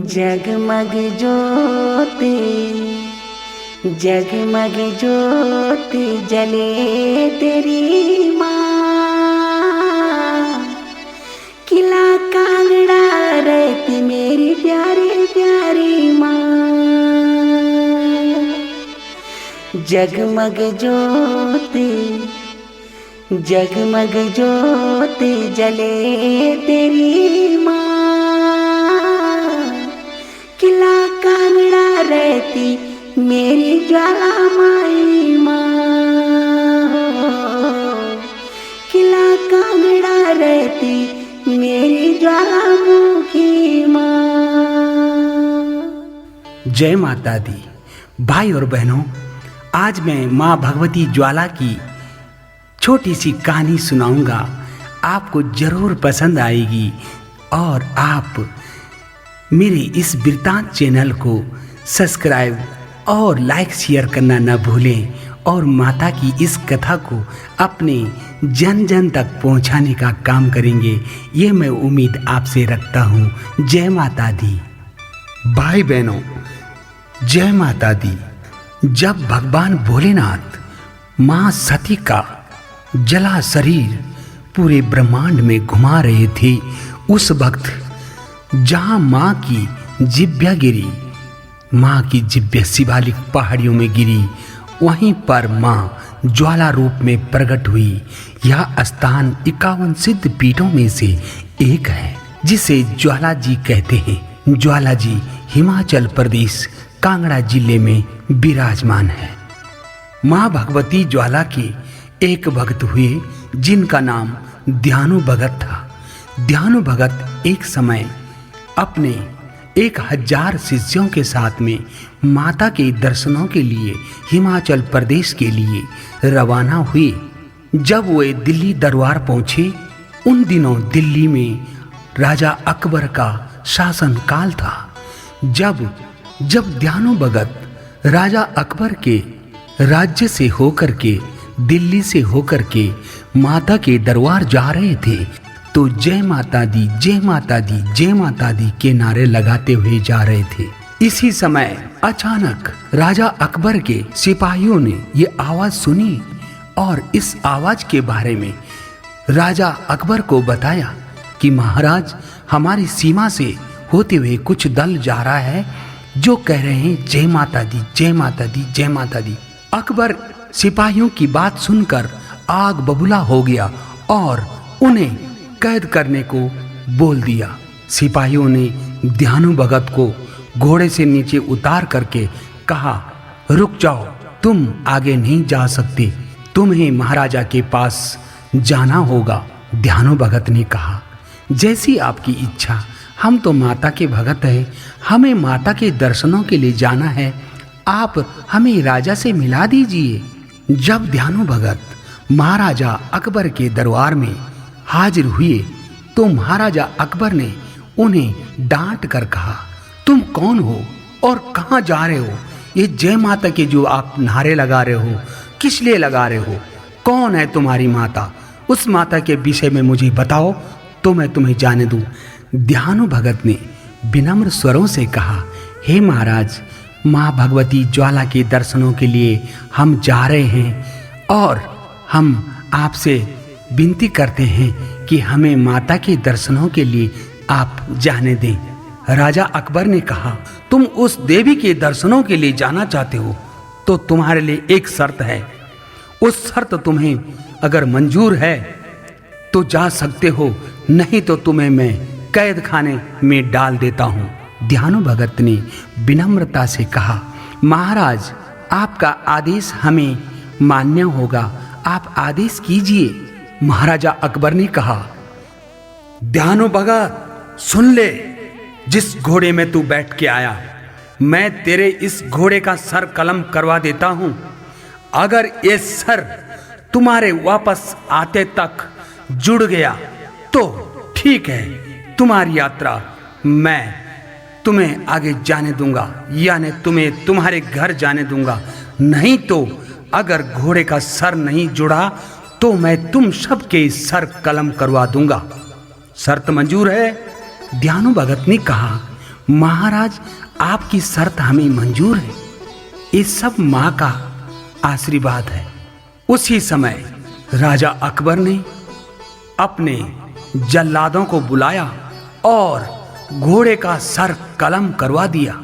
जगमग ज्योति जगमग ज्योति जले तेरी माँ, किला कांगड़ा रहती मेरी प्यारी प्यारी माँ। जगमग ज्योति जगमग ज्योति जले तेरी माँ, किला कांगड़ा रहती मेरी ज्वाला माई माँ। किला कांगड़ा रहती मेरी ज्वालामुखी माँ। जय माता दी। भाई और बहनों, आज मैं माँ भगवती ज्वाला की छोटी सी कहानी सुनाऊंगा। आपको जरूर पसंद आएगी और आप मेरे इस वृत्तांत चैनल को सब्सक्राइब और लाइक शेयर करना न भूलें और माता की इस कथा को अपने जन जन तक पहुंचाने का काम करेंगे, ये मैं उम्मीद आपसे रखता हूँ। जय माता दी। भाई बहनों, जय माता दी। जब भगवान भोलेनाथ माँ सती का जला शरीर पूरे ब्रह्मांड में घुमा रहे थे, उस वक्त जहाँ माँ की जिभ्या गिरी, माँ की जिभ्या शिवालिक पहाड़ियों में गिरी, वहीं पर माँ ज्वाला रूप में प्रकट हुई। यह स्थान 51 सिद्ध पीठों में से एक है, जिसे ज्वाला जी कहते हैं। ज्वाला जी हिमाचल प्रदेश कांगड़ा जिले में विराजमान है। माँ भगवती ज्वाला के एक भक्त हुए जिनका नाम ध्यानु भगत था। ध्यानु भगत एक समय अपने 1000 शिष्यों के साथ में माता के दर्शनों के लिए हिमाचल प्रदेश के लिए रवाना हुए। जब वे दिल्ली दरबार पहुंचे, उन दिनों दिल्ली में राजा अकबर का शासन काल था। जब ध्यानु भगत राजा अकबर के राज्य से होकर के, दिल्ली से होकर के माता के दरबार जा रहे थे, तो जय माता दी, जय माता दी, जय माता दी के नारे लगाते हुए जा रहे थे। इसी समय अचानक राजा अकबर के सिपाहियों ने ये आवाज सुनी और इस आवाज के बारे में राजा अकबर को बताया कि महाराज, हमारी सीमा से होते हुए कुछ दल जा रहा है जो कह रहे हैं जय माता दी, जय माता दी, जय माता दी। अकबर सिपाहियों की बात सुनकर आग बबूला हो गया और उन्हें कैद करने को बोल दिया। सिपाहियों ने ध्यानु भगत को घोड़े से नीचे उतार करके कहा, रुक जाओ, तुम आगे नहीं जा सकते, तुम्हें महाराजा के पास जाना होगा। ध्यानु भगत ने कहा, जैसी आपकी इच्छा, हम तो माता के भगत हैं, हमें माता के दर्शनों के लिए जाना है, आप हमें राजा से मिला दीजिए। जब ध्यानु भगत महाराजा अकबर के दरबार में हाजिर हुए तो महाराजा अकबर ने उन्हें डांट कर कहा, तुम कौन हो और कहाँ जा रहे हो? ये जय माता के जो आप नारे लगा रहे हो, किस लिए लगा रहे हो? कौन है तुम्हारी माता? उस माता के विषय में मुझे बताओ तो मैं तुम्हें जाने दूं। ध्यानु भगत ने विनम्र स्वरों से कहा, हे महाराज, माँ भगवती ज्वाला के दर्शनों के लिए हम जा रहे हैं और हम आपसे विनती करते हैं कि हमें माता के दर्शनों के लिए आप जाने दें। राजा अकबर ने कहा, तुम उस देवी के दर्शनों के लिए जाना चाहते हो तो तुम्हारे लिए एक शर्त है। उस शर्त तुम्हें अगर मंजूर है तो जा सकते हो, नहीं तो तुम्हें मैं कैद खाने में डाल देता हूँ। ध्यानु भगत ने विनम्रता से कहा, महाराज, आपका आदेश हमें मान्य होगा, आप आदेश कीजिए। महाराजा अकबर ने कहा, ध्यानु भगत सुन ले, जिस घोड़े में तू बैठ के आया, मैं तेरे इस घोड़े का सर कलम करवा देता हूं। अगर ये सर तुम्हारे वापस आते तक जुड़ गया तो ठीक है, तुम्हारी यात्रा मैं तुम्हें आगे जाने दूंगा, यानी तुम्हें तुम्हारे घर जाने दूंगा। नहीं तो अगर घोड़े का सर नहीं जुड़ा तो मैं तुम सबके सर कलम करवा दूंगा। शर्त मंजूर है? दयानु भगत ने कहा, महाराज आपकी शर्त हमें मंजूर है, ये सब माँ का आशीर्वाद है। उसी समय राजा अकबर ने अपने जल्लादों को बुलाया और घोड़े का सर कलम करवा दिया।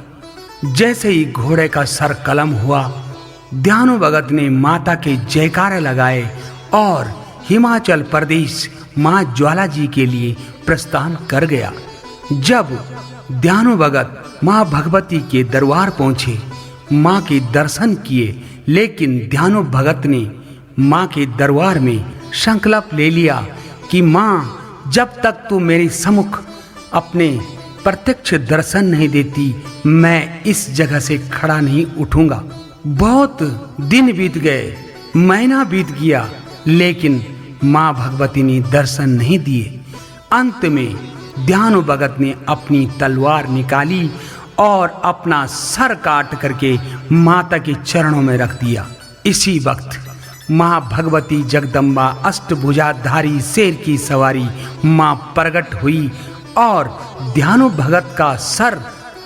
जैसे ही घोड़े का सर कलम हुआ, दयानु भगत ने माता के जयकारे लगाए और हिमाचल प्रदेश माँ ज्वाला जी के लिए प्रस्थान कर गया। जब दयानु भगत माँ भगवती के दरबार पहुंचे, माँ के दर्शन किए, लेकिन दयानु भगत ने माँ के दरबार में संकल्प ले लिया कि माँ, जब तक तू मेरे सम्मुख अपने प्रत्यक्ष दर्शन नहीं देती, मैं इस जगह से खड़ा नहीं उठूंगा। बहुत दिन बीत गए, महीना बीत गया, लेकिन माँ भगवती ने दर्शन नहीं दिए। अंत में दयानु भगत ने अपनी तलवार निकाली और अपना सर काट करके माता के चरणों में रख दिया। इसी वक्त माँ भगवती जगदम्बा अष्टभुजाधारी शेर की सवारी माँ प्रकट हुई और दयानु भगत का सर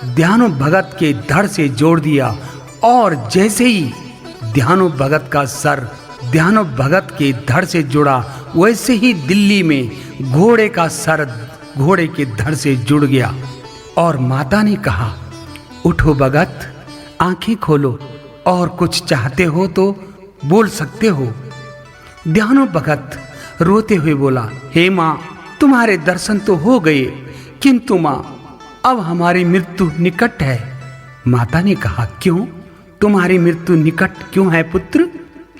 दयानु भगत के धड़ से जोड़ दिया। और जैसे ही दयानु भगत का सर दयानु भगत के धड़ से जुड़ा, वैसे ही दिल्ली में घोड़े का सर घोड़े के धड़ से जुड़ गया। और माता ने कहा, उठो भगत, आंखें खोलो और कुछ चाहते हो तो बोल सकते हो। दयानु भगत रोते हुए बोला, हे माँ, तुम्हारे दर्शन तो हो गए, किंतु माँ, अब हमारी मृत्यु निकट है। माता ने कहा, क्यों? तुम्हारी मृत्यु निकट क्यों है पुत्र?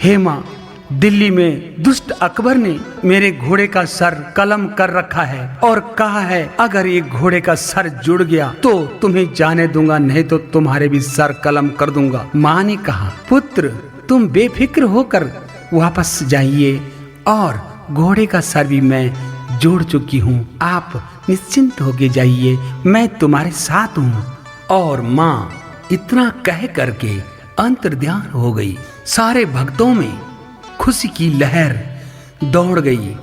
हे माँ, दिल्ली में दुष्ट अकबर ने मेरे घोड़े का सर कलम कर रखा है और कहा है, अगर ये घोड़े का सर जुड़ गया तो तुम्हें जाने दूंगा, नहीं तो तुम्हारे भी सर कलम कर दूंगा। माँ ने कहा, पुत्र, तुम बेफिक्र होकर वापस जाइए और घोड़े का सर भी मैं जोड़ चुकी हूँ, आप निश्चिंत होके जाइए, मैं तुम्हारे साथ हूँ। और माँ इतना कह करके अंतर्ध्यान हो गई। सारे भक्तों में खुशी की लहर दौड़ गई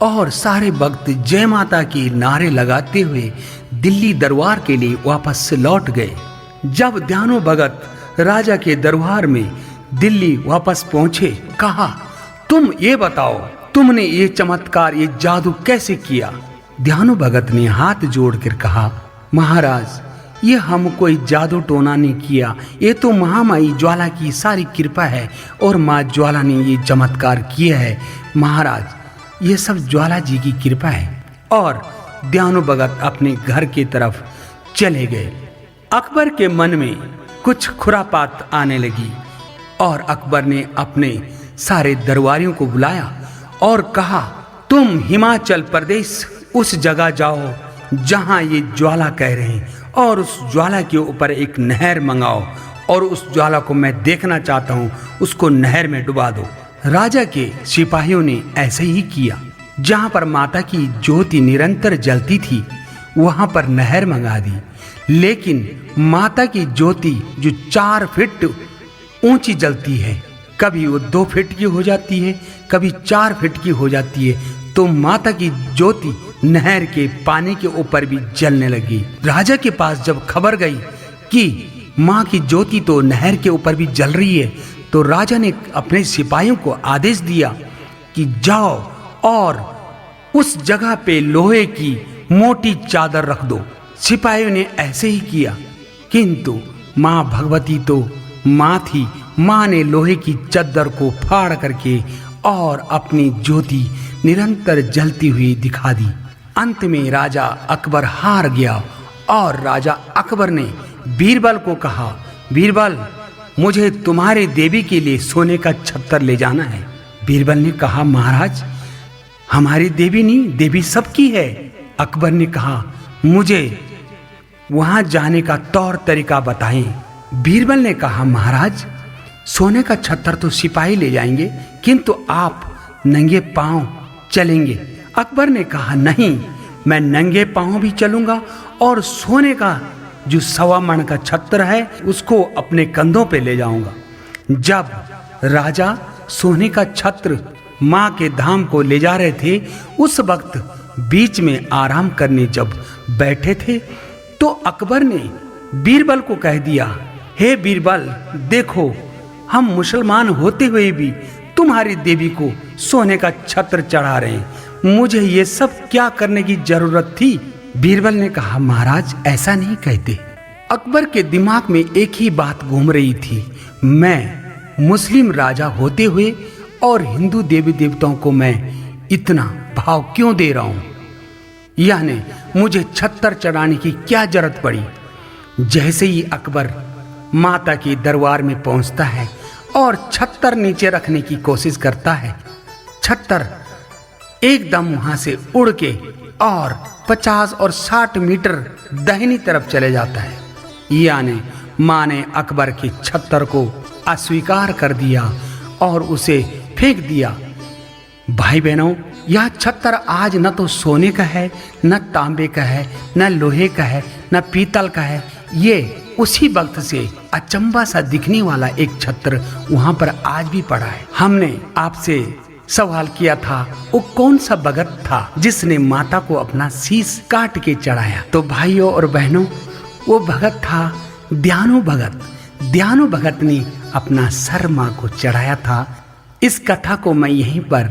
और सारे भक्त जय माता के नारे लगाते हुए दिल्ली दरबार के लिए वापस लौट गए। जब दयानु भगत राजा के दरबार में दिल्ली वापस पहुंचे, कहा, तुम ये बताओ, तुमने ये चमत्कार, ये जादू कैसे किया? दयानु भगत ने हाथ जोड़कर कहा, महाराज, ये हम कोई जादू टोना नहीं किया, ये तो महामाई ज्वाला की सारी कृपा है और माँ ज्वाला ने ये चमत्कार किया है। महाराज, ये सब ज्वाला जी की कृपा है। और दयानु भगत अपने घर की तरफ चले गए। अकबर के मन में कुछ खुरापात आने लगी और अकबर ने अपने सारे दरबारियों को बुलाया और कहा, तुम हिमाचल प्रदेश उस जगह जाओ जहां ये ज्वाला कह रहे हैं और उस ज्वाला के ऊपर एक नहर मंगाओ और उस ज्वाला को मैं देखना चाहता हूं, उसको नहर में डुबा दो। राजा के सिपाहियों ने ऐसे ही किया। जहां पर माता की ज्योति निरंतर जलती थी, वहां पर नहर मंगा दी। लेकिन माता की ज्योति जो 4 फीट ऊंची जलती है, कभी वो 2 फीट की हो जाती है, कभी 4 फीट की हो जाती है, तो माता की ज्योति नहर के पानी के ऊपर भी जलने लगी। राजा के पास जब खबर गई कि माँ की ज्योति तो नहर के ऊपर भी जल रही है, तो राजा ने अपने सिपाहियों को आदेश दिया कि जाओ और उस जगह पे लोहे की मोटी चादर रख दो। सिपाहियों ने ऐसे ही किया, किंतु माँ भगवती तो माँ थी। माँ ने लोहे की चादर को फाड़ करके और अपनी ज्योति निरंतर जलती हुई दिखा दी। अंत में राजा अकबर हार गया और राजा अकबर ने बीरबल को कहा, बीरबल, मुझे तुम्हारे देवी के लिए सोने का छत्तर ले जाना है। बीरबल ने कहा, महाराज, हमारी देवी नहीं, देवी सबकी है। अकबर ने कहा, मुझे वहां जाने का तौर तरीका बताएं। बीरबल ने कहा, महाराज, सोने का छत्तर तो सिपाही ले जाएंगे, किंतु आप नंगे पांव चलेंगे। अकबर ने कहा, नहीं, मैं नंगे पांव भी चलूंगा और सोने का जो 1.25 मन का छत्र है उसको अपने कंधों पे ले जाऊंगा। जब राजा सोने का छत्र माँ के धाम को ले जा रहे थे, उस वक्त बीच में आराम करने जब बैठे थे तो अकबर ने बीरबल को कह दिया, हे बीरबल, देखो हम मुसलमान होते हुए भी तुम्हारी देवी को सोने का छत्र चढ़ा रहे हैं, मुझे ये सब क्या करने की जरूरत थी? बीरबल ने कहा, महाराज ऐसा नहीं कहते। अकबर के दिमाग में एक ही बात घूम रही थी, मैं मुस्लिम राजा होते हुए और हिंदू देवी देवताओं को मैं इतना भाव क्यों दे रहा हूं, यानी मुझे छत्र चढ़ाने की क्या जरूरत पड़ी। जैसे ही अकबर माता के दरबार में पहुंचता है और छत्र नीचे रखने की कोशिश करता है, छत्र एकदम वहां से उड़ के और 50 और 60 मीटर दाहिनी तरफ चले जाता है। यानी माँ ने अकबर के छत्र को अस्वीकार कर दिया और उसे फेंक दिया। भाई बहनों, यह छत्र आज न तो सोने का है, न तांबे का है, न लोहे का है, न पीतल का है। ये उसी वक्त से अचंभा सा दिखने वाला एक छत्र वहां पर आज भी पड़ा है। हमने आपसे सवाल किया था, वो कौन सा भगत था जिसने माता को अपना शीश काट के चढ़ाया? तो भाइयों और बहनों, वो भगत था दयानु भगत। दयानु भगत ने अपना सर माँ को चढ़ाया था। इस कथा को मैं यहीं पर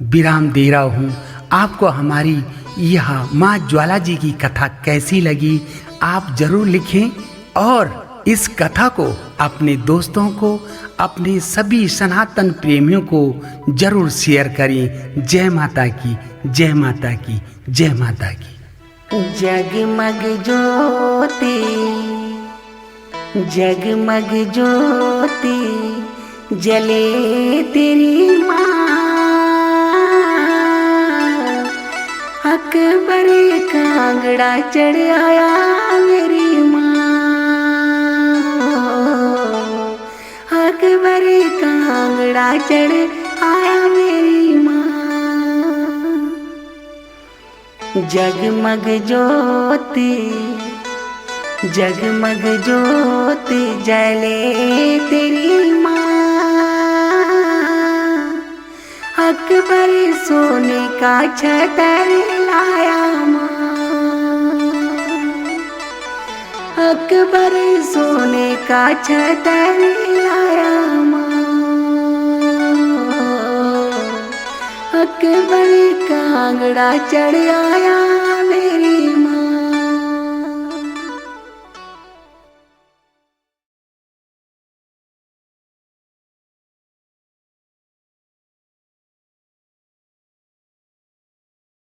विराम दे रहा हूँ। आपको हमारी यह माँ ज्वाला जी की कथा कैसी लगी आप जरूर लिखें और इस कथा को अपने दोस्तों को, अपने सभी सनातन प्रेमियों को जरूर शेयर करें। जय माता की, जय माता की, जय माता की। जगमग ज्योति, जगमग ज्योति जले तेरी माँ, अकबर कांगड़ा चढ़ आया मेरी माँ, अकबर कांगड़ा चढ़ आया मेरी माँ। जगमग ज्योति, जगमग ज्योति जले तेरी माँ, अकबर सोने का छत्र लाया माँ, अकबर सोने का छत्र लाया माँ, अकबर कांगड़ा चढ़ आया